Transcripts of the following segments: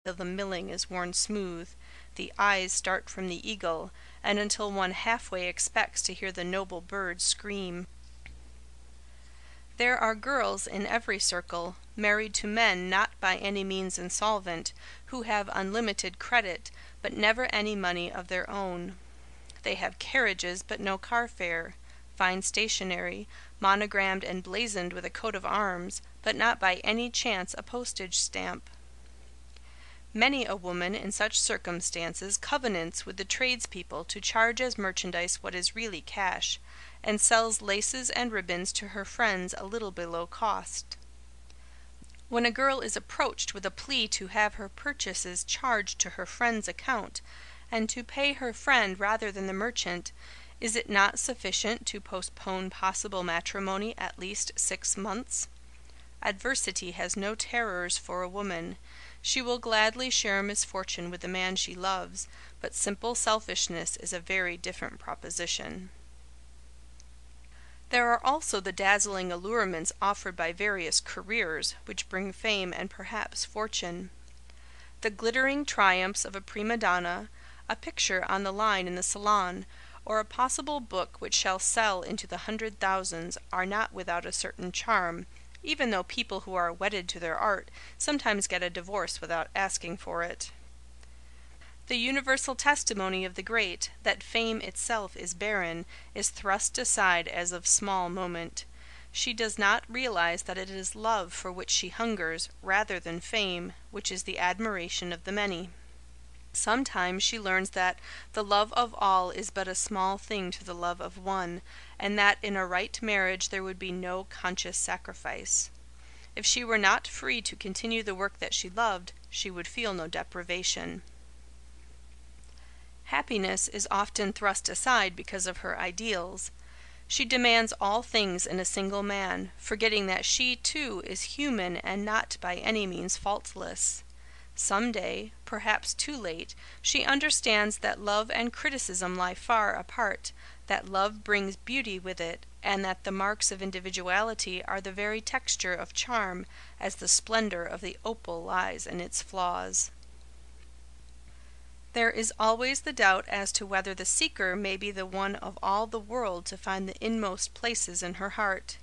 till the milling is worn smooth, the eyes start from the eagle, and until one halfway expects to hear the noble bird scream. There are girls in every circle, married to men not by any means insolvent, who have unlimited credit, but never any money of their own. They have carriages but no car fare, fine stationery, monogrammed and blazoned with a coat of arms, but not by any chance a postage stamp. Many a woman in such circumstances covenants with the tradespeople to charge as merchandise what is really cash, and sells laces and ribbons to her friends a little below cost. When a girl is approached with a plea to have her purchases charged to her friend's account, and to pay her friend rather than the merchant, is it not sufficient to postpone possible matrimony at least 6 months? Adversity has no terrors for a woman. She will gladly share misfortune with the man she loves, but simple selfishness is a very different proposition. There are also the dazzling allurements offered by various careers, which bring fame and perhaps fortune. The glittering triumphs of a prima donna, a picture on the line in the salon, or a possible book which shall sell into the 100,000s are not without a certain charm, even though people who are wedded to their art sometimes get a divorce without asking for it. The universal testimony of the great, that fame itself is barren, is thrust aside as of small moment. She does not realize that it is love for which she hungers, rather than fame, which is the admiration of the many. Sometimes she learns that the love of all is but a small thing to the love of one, and that in a right marriage there would be no conscious sacrifice. If she were not free to continue the work that she loved, she would feel no deprivation. Happiness is often thrust aside because of her ideals. She demands all things in a single man, forgetting that she, too, is human and not by any means faultless. Some day, perhaps too late, she understands that love and criticism lie far apart, that love brings beauty with it, and that the marks of individuality are the very texture of charm, as the splendor of the opal lies in its flaws. There is always the doubt as to whether the seeker may be the one of all the world to find the inmost places in her heart.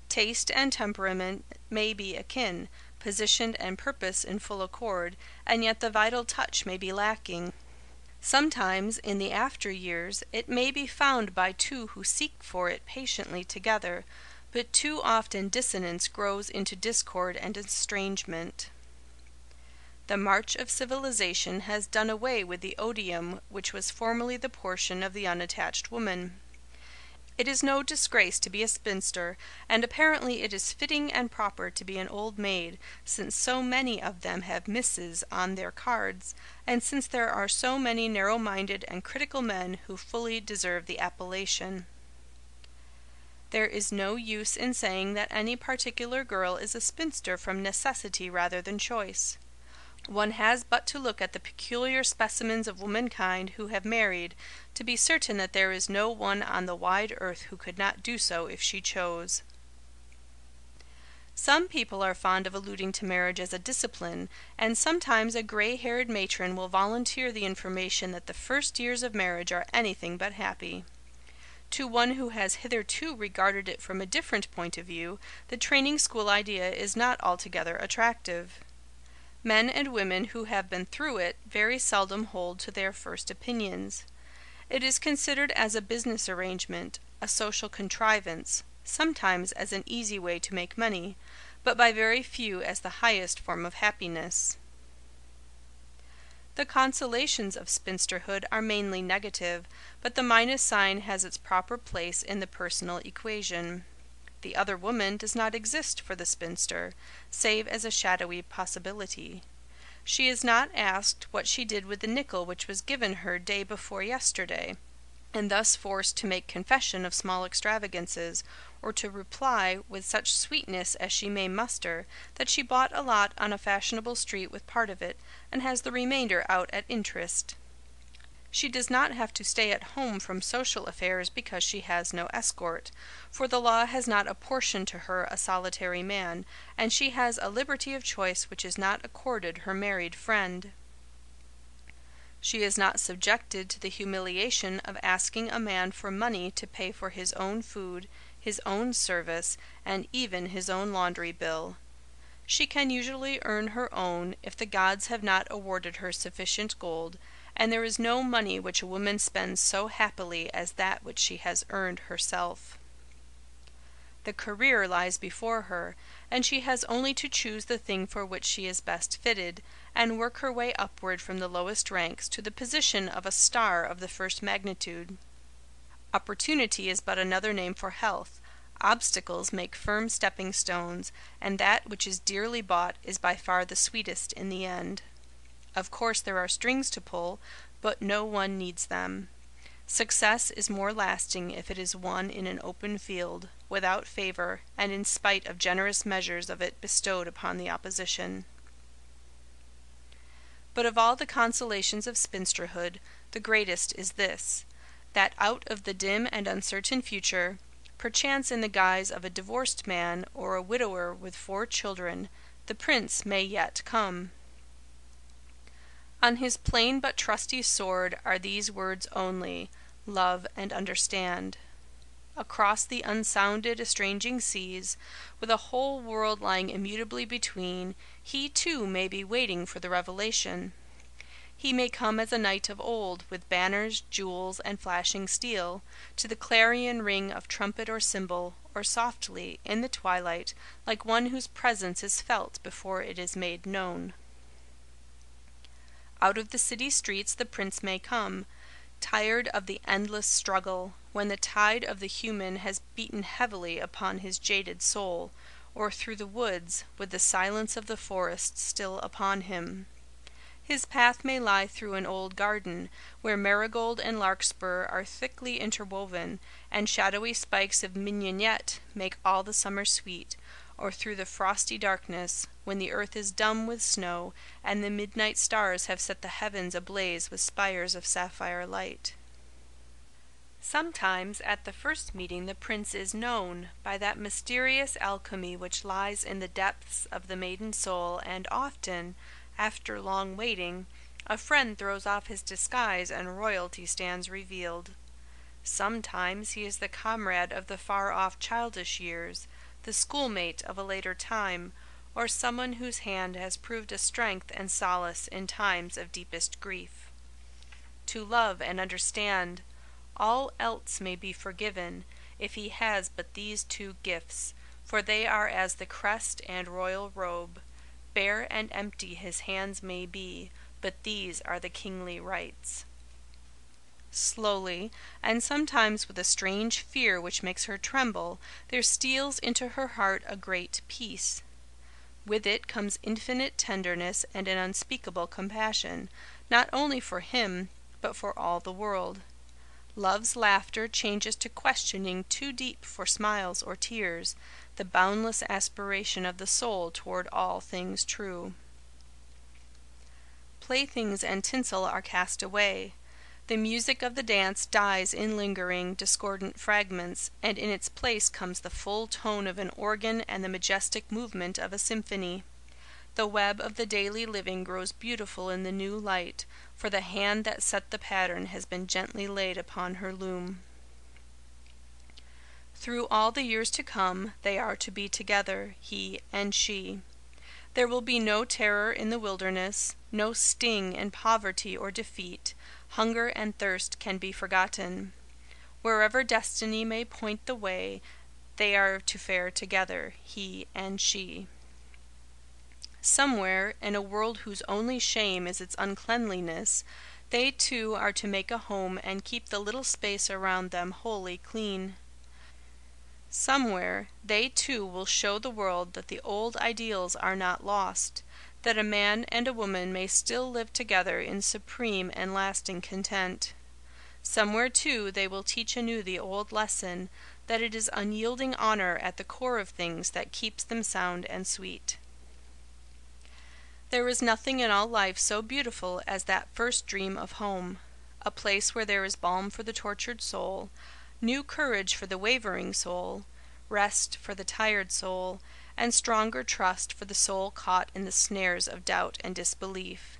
Taste and temperament may be akin, position and purpose in full accord, and yet the vital touch may be lacking. Sometimes, in the after years, it may be found by two who seek for it patiently together, but too often dissonance grows into discord and estrangement. The march of civilization has done away with the odium which was formerly the portion of the unattached woman. It is no disgrace to be a spinster, and apparently it is fitting and proper to be an old maid, since so many of them have Mrs. on their cards, and since there are so many narrow-minded and critical men who fully deserve the appellation. There is no use in saying that any particular girl is a spinster from necessity rather than choice. One has but to look at the peculiar specimens of womankind who have married, to be certain that there is no one on the wide earth who could not do so if she chose. Some people are fond of alluding to marriage as a discipline, and sometimes a gray-haired matron will volunteer the information that the first years of marriage are anything but happy. To one who has hitherto regarded it from a different point of view, the training school idea is not altogether attractive. Men and women who have been through it very seldom hold to their first opinions. It is considered as a business arrangement, a social contrivance, sometimes as an easy way to make money, but by very few as the highest form of happiness. The consolations of spinsterhood are mainly negative, but the minus sign has its proper place in the personal equation. The other woman does not exist for the spinster, save as a shadowy possibility. She is not asked what she did with the nickel which was given her day before yesterday, and thus forced to make confession of small extravagances, or to reply, with such sweetness as she may muster, that she bought a lot on a fashionable street with part of it, and has the remainder out at interest. She does not have to stay at home from social affairs because she has no escort, for the law has not apportioned to her a solitary man, and she has a liberty of choice which is not accorded her married friend. She is not subjected to the humiliation of asking a man for money to pay for his own food, his own service, and even his own laundry bill. She can usually earn her own if the gods have not awarded her sufficient gold, and there is no money which a woman spends so happily as that which she has earned herself. The career lies before her, and she has only to choose the thing for which she is best fitted, and work her way upward from the lowest ranks to the position of a star of the first magnitude. Opportunity is but another name for health. Obstacles make firm stepping stones, and that which is dearly bought is by far the sweetest in the end. Of course there are strings to pull, but no one needs them. Success is more lasting if it is won in an open field, without favor, and in spite of generous measures of it bestowed upon the opposition. But of all the consolations of spinsterhood, the greatest is this, that out of the dim and uncertain future, perchance in the guise of a divorced man or a widower with 4 children, the prince may yet come. On his plain but trusty sword are these words only, love and understand. Across the unsounded, estranging seas, with a whole world lying immutably between, he too may be waiting for the revelation. He may come as a knight of old, with banners, jewels, and flashing steel, to the clarion ring of trumpet or cymbal, or softly, in the twilight, like one whose presence is felt before it is made known. Out of the city streets the prince may come, tired of the endless struggle, when the tide of the human has beaten heavily upon his jaded soul, or through the woods, with the silence of the forest still upon him. His path may lie through an old garden, where marigold and larkspur are thickly interwoven, and shadowy spikes of mignonette make all the summer sweet, or through the frosty darkness, when the earth is dumb with snow, and the midnight stars have set the heavens ablaze with spires of sapphire light. Sometimes at the first meeting the prince is known by that mysterious alchemy which lies in the depths of the maiden soul, and often, after long waiting, a friend throws off his disguise and royalty stands revealed. Sometimes he is the comrade of the far-off childish years, the schoolmate of a later time, or someone whose hand has proved a strength and solace in times of deepest grief. To love and understand, all else may be forgiven, if he has but these 2 gifts, for they are as the crest and royal robe. Bare and empty his hands may be, but these are the kingly rights. Slowly, and sometimes with a strange fear which makes her tremble, there steals into her heart a great peace. With it comes infinite tenderness and an unspeakable compassion, not only for him, but for all the world. Love's laughter changes to questioning too deep for smiles or tears, the boundless aspiration of the soul toward all things true. Playthings and tinsel are cast away. The music of the dance dies in lingering, discordant fragments, and in its place comes the full tone of an organ and the majestic movement of a symphony. The web of the daily living grows beautiful in the new light, for the hand that set the pattern has been gently laid upon her loom. Through all the years to come, they are to be together, he and she. There will be no terror in the wilderness, no sting in poverty or defeat. Hunger and thirst can be forgotten. Wherever destiny may point the way, they are to fare together, he and she. Somewhere, in a world whose only shame is its uncleanliness, they too are to make a home and keep the little space around them wholly clean. Somewhere, they too will show the world that the old ideals are not lost, that a man and a woman may still live together in supreme and lasting content. Somewhere, too, they will teach anew the old lesson, that it is unyielding honor at the core of things that keeps them sound and sweet. There is nothing in all life so beautiful as that first dream of home. a place where there is balm for the tortured soul, new courage for the wavering soul, rest for the tired soul, and stronger trust for the soul caught in the snares of doubt and disbelief.